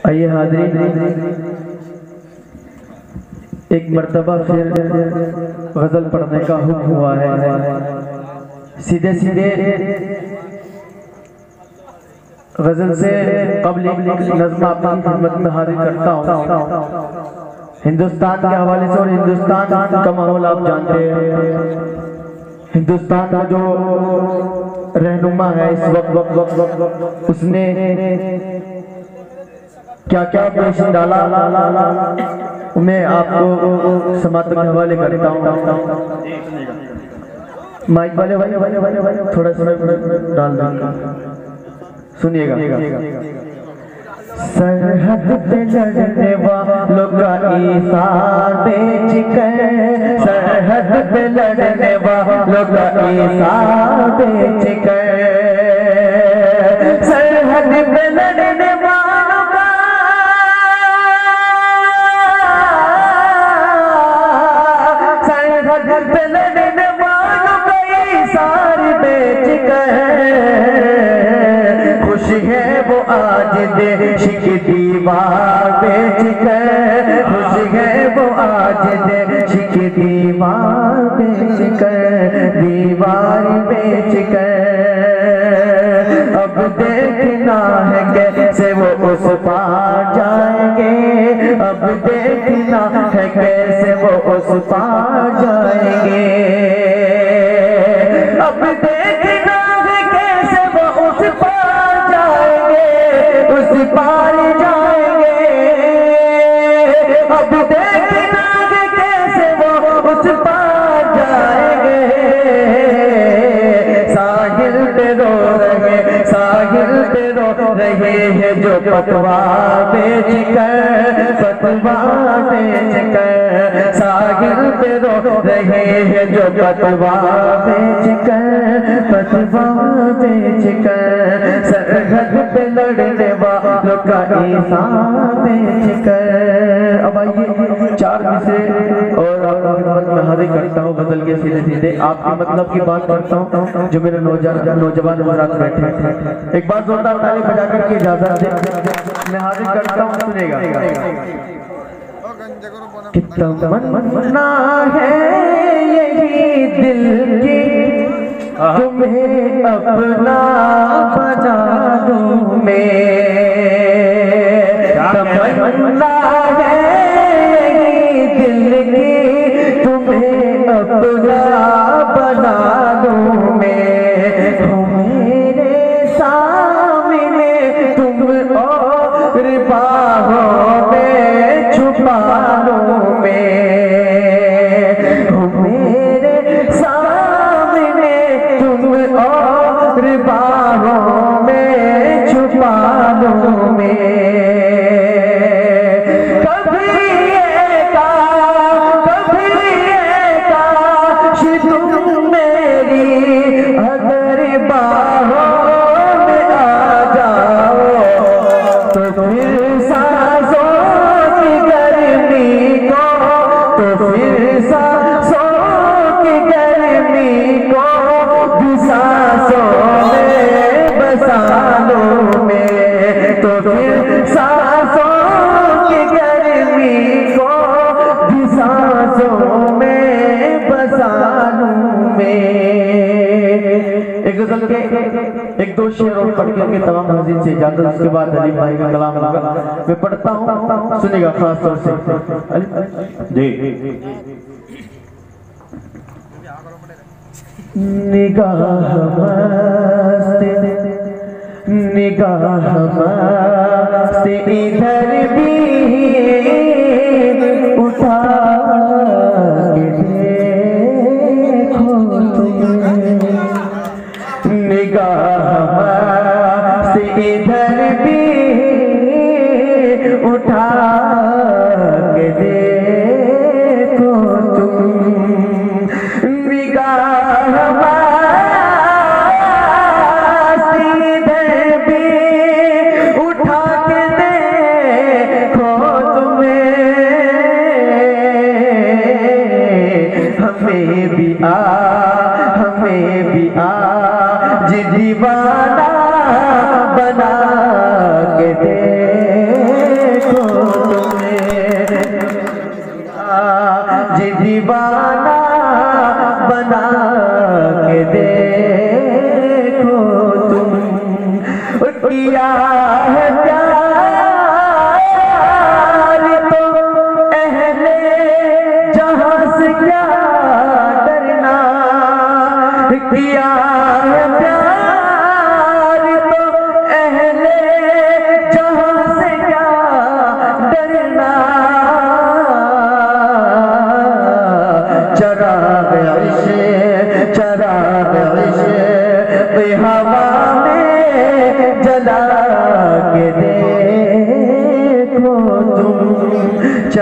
आइए हाज़रीन, एक मर्तबा फिर गजल पढ़ने का हुक्म हुआ है। सीधे सीधे गजल से कबल नज़्म आपकी खिदमत में हाजिर करता हूँ। हिंदुस्तान के हवाले से, और हिंदुस्तान का माहौल आप जानते हैं। हिंदुस्तान का जो रहनुमा है इस वक्त उसने क्या क्या पेश डाला, मैं आपको समात के हवाले करता हूँ। माइक वाले थोड़ा सा डाल देंगे, सुनिएगा। सरहद पे लड़ने वालों का ईसार बेच कर, सरहद पे लड़ने वालों का ईसार बेच कर, सरहद पे लड़ने वालों का, सरहद पे लड़ने वालों का ईसार बेच कर, खुश है वो आज देश की दीवार बेच कर, खुश है वो आज देश की दीवार बेच कर, दीवार बेच कर। अब देखना है कैसे वो उस पार जाएंगे, अब देखना है कैसे वो उस पार जाएंगे, अब देखना है कैसे वो उस पार उस पार जाएंगे, अब देखना कि कैसे वो उस पार जाएंगे। साहिल पे रो रहे, साहिल पे रो रहे हैं जो पतवा बेच कर, पतवा बेच कर, साहिल पे रो रहे हैं जो पतवा बेच कर, पतवा बेच कर, सरहद पे लड़ने वालों का ईसार बेच कर। अब आइए चार मिसरे और मैं हाजिर करता हूँ गजल के सीधे सीधे आपके मतलब की बात करता हूँ जो मेरे नौजवान हजरात बैठे। एक बार जोरदार ताली बजा कर के इजाजत दे, मैं हाजिर करता हूँ, सुनेगा। कितना तमन्ना है यही दिल की तुम्हें अपना बना दूं मैं, तमन्ना है यही दिल की तुम्हें अपना बना दूं मैं, तुम मेरे सामने तुम और बाहों में छुपा लूं मैं, तुम मेरे सामने तुम और बाहों में छुपा लूं मैं। कभी काश तुम मेरी अगर बाहों में आ जाओ, तो फिर सांसों की गर्मी को, तो फिर सांसों की गर्मी को सांसों में बसा लूं मैं, तो फिर सांसों की गर्मी को सांसों में बसा लूं मैं। एक गजल के एक दो शेर और पढ़ के तमाम हाजिर से इजाजत, उसके बाद अली भाई का कलाम होगा, मैं पढ़ता हूँ, सुनेगा खास तौर से जी। निगाह मस्त, निगाह मस्त इधर भी उठा के देखो तुम, निगाह मस्त इधर भी उठा के देखो तुम, निगाह उठा के देखो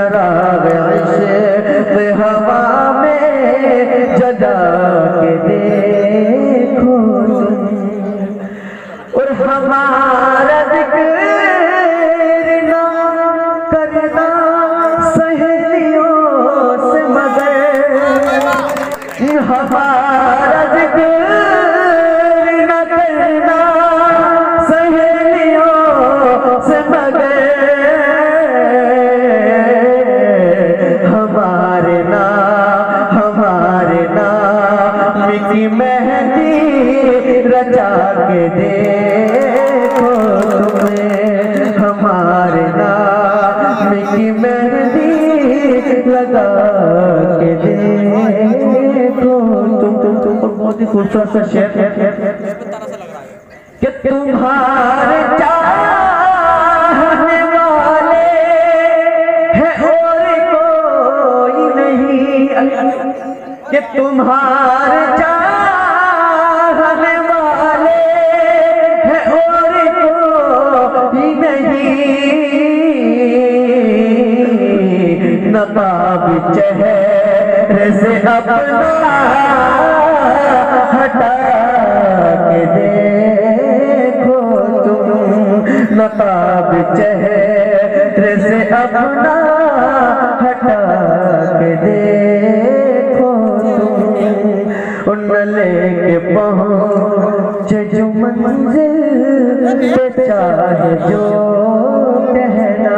चराग इश्क़ हवा में जला के देखो तुम। और हमारा जिक्र ना करना सहेलियों से मगर, हमारा जिक्र ना करना सहेलियों से मगर, हमारे नाम की मेहंदी रचा के देखो तुम्हें, हमारे नाम की मेहंदी लगा के देखो तुम। बहुत ही खूबसूरत सा शेर है कि तुम्हारे चाहने वाले हैं और कोई नहीं, कि तुम्हारे चाहने वाले हैं और कोई नहीं, नकाब चेहरे से अपना हटा के देखो तुम, नकाब चेहरे से अपना हटा के देखो तुम। उन लेके पहुँचे जो मंजिल पे चाहे जो कहना,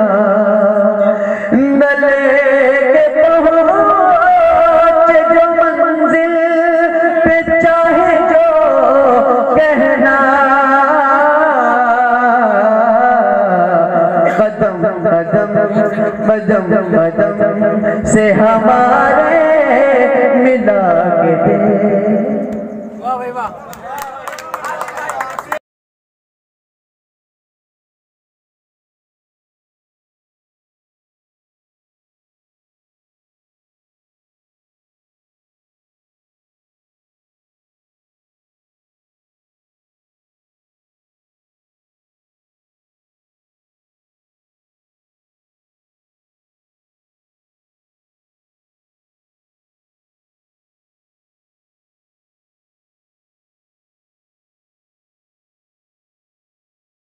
न लेके पहुँचे जो मंजिल पे चाहे जो कहना, कदम कदम कदम कदम से हमारे